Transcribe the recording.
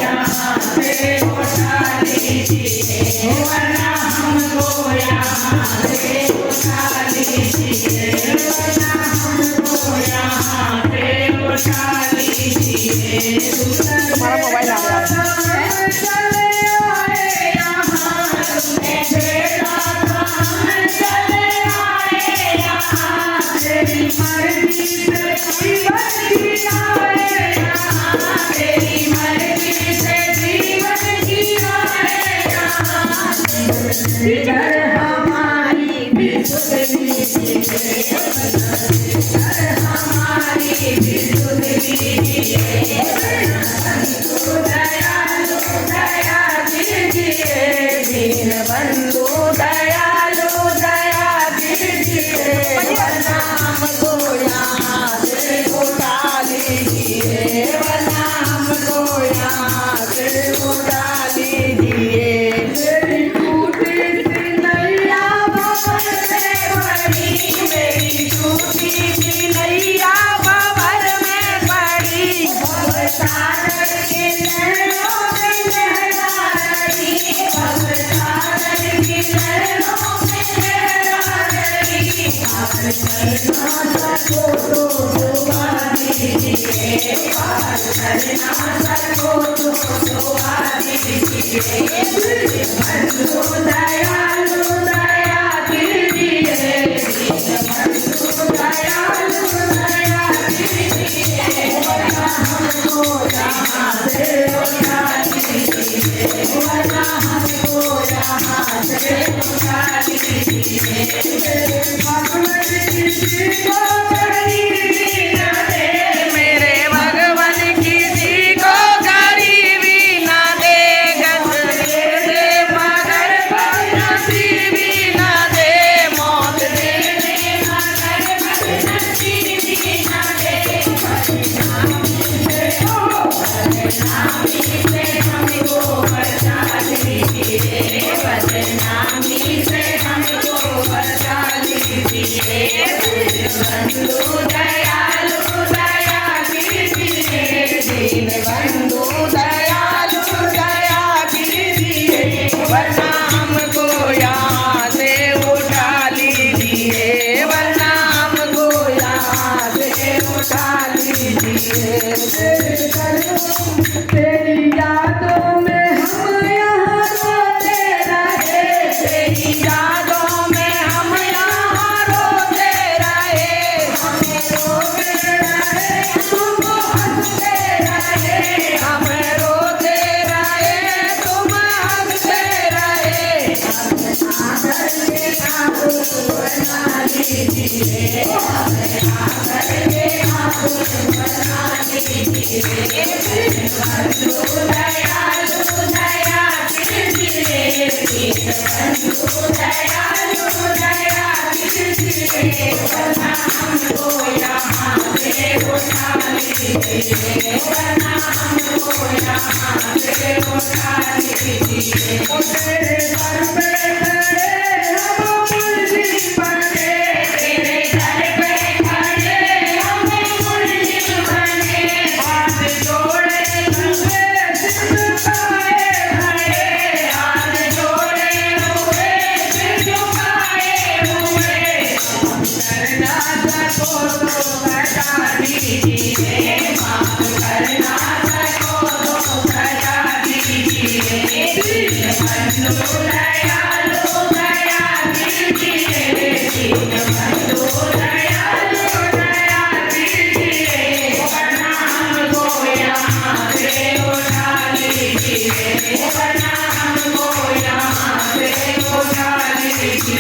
यहाँ से उठा लीजिए, वरना हमको यहाँ से उठा लीजिए, वरना हमको यहाँ से उठा लीजिए। तुम्हारा मोबाइल आ गया है। चले आए यहाँ तुम्हें भेजा था, हम चले आए यहाँ तेरी मर्जी से जीवन जियाए यहाँ, तेरी मर्जी से जीवन जियाए यहाँ। जिगर हमारी भी सुध लीजिए, जिगर हमारी भी सुध लीजिए, दयालु दया दीजिए, दीनबंधु दयालु दया दीजिए, वरना हमको यहाँ से उठा लीजिए, वरना हमको यहाँ से उठा लीजिए। मेरी टूटी सी नैया भंवर में पड़ी, मेरी टूटी सी नैया भंवर में पड़ी, भव सागर के लहरों में लहरा रही, भव सागर की लहरों में लहरा रही। पार करना सको तो दुआ दीजिए, पार करना सको तो दुआ दीजिए, बंधु दयालु दया दीजिए, बंधु दयालु दया दीजिए, वरना हमको यहाँ से उठा लीजिए, वरना हमको यहाँ से उठा लीजिए। भगवान किसी को गरीबी न दे, मेरे भगवान किसी को गरीबी न दे, गंदे से मगर बदनसीबी न दे, मौत दे दे मगर बदनसीबी न दे। बदनामी से हमको बचा लीजिए, बदनामी से हमको बचा लीजिए, बंधु दयालु दया कीजिए, दीनबंधु दयालु दया कीजिए, वरना हमको यहाँ से उठा लीजिए, वरना हमको यहाँ से उठा लीजिए। तेरी यादों में हम यहाँ रोते रहे, तेरी यादों में हम यहाँ रोते रहे, हम रोते रहे, तुम हंसते रहे, हम रोते रहे, तुम हंसते रहे। सागर के नाम बना लीजिए, सागर के नाम बना लीजिए, बंधु दयालु दया कीजिए, बंधु दयालु दया कीजिए, वरना हमको यहाँ से उठा लीजिए, वरना हमको यहाँ से उठा लीजिए। तेरे दर पे खड़े हम मुर्शिद बने, तेरे दर पे खड़े हम मुर्शिद बने, हाथ जोड़े हुए सिर झुकाए खड़े, हाथ जोड़े हुए सिर झुकाए हुए। करना सको तो बता दीजिए, माफ करना सको तो बता दीजिए, बंधु दयालु दया कीजिए, बंधु दयालु दया कीजिए, वरना हमको यहाँ से उठा लीजिए, वरना हमको यहाँ से उठा लीजिए।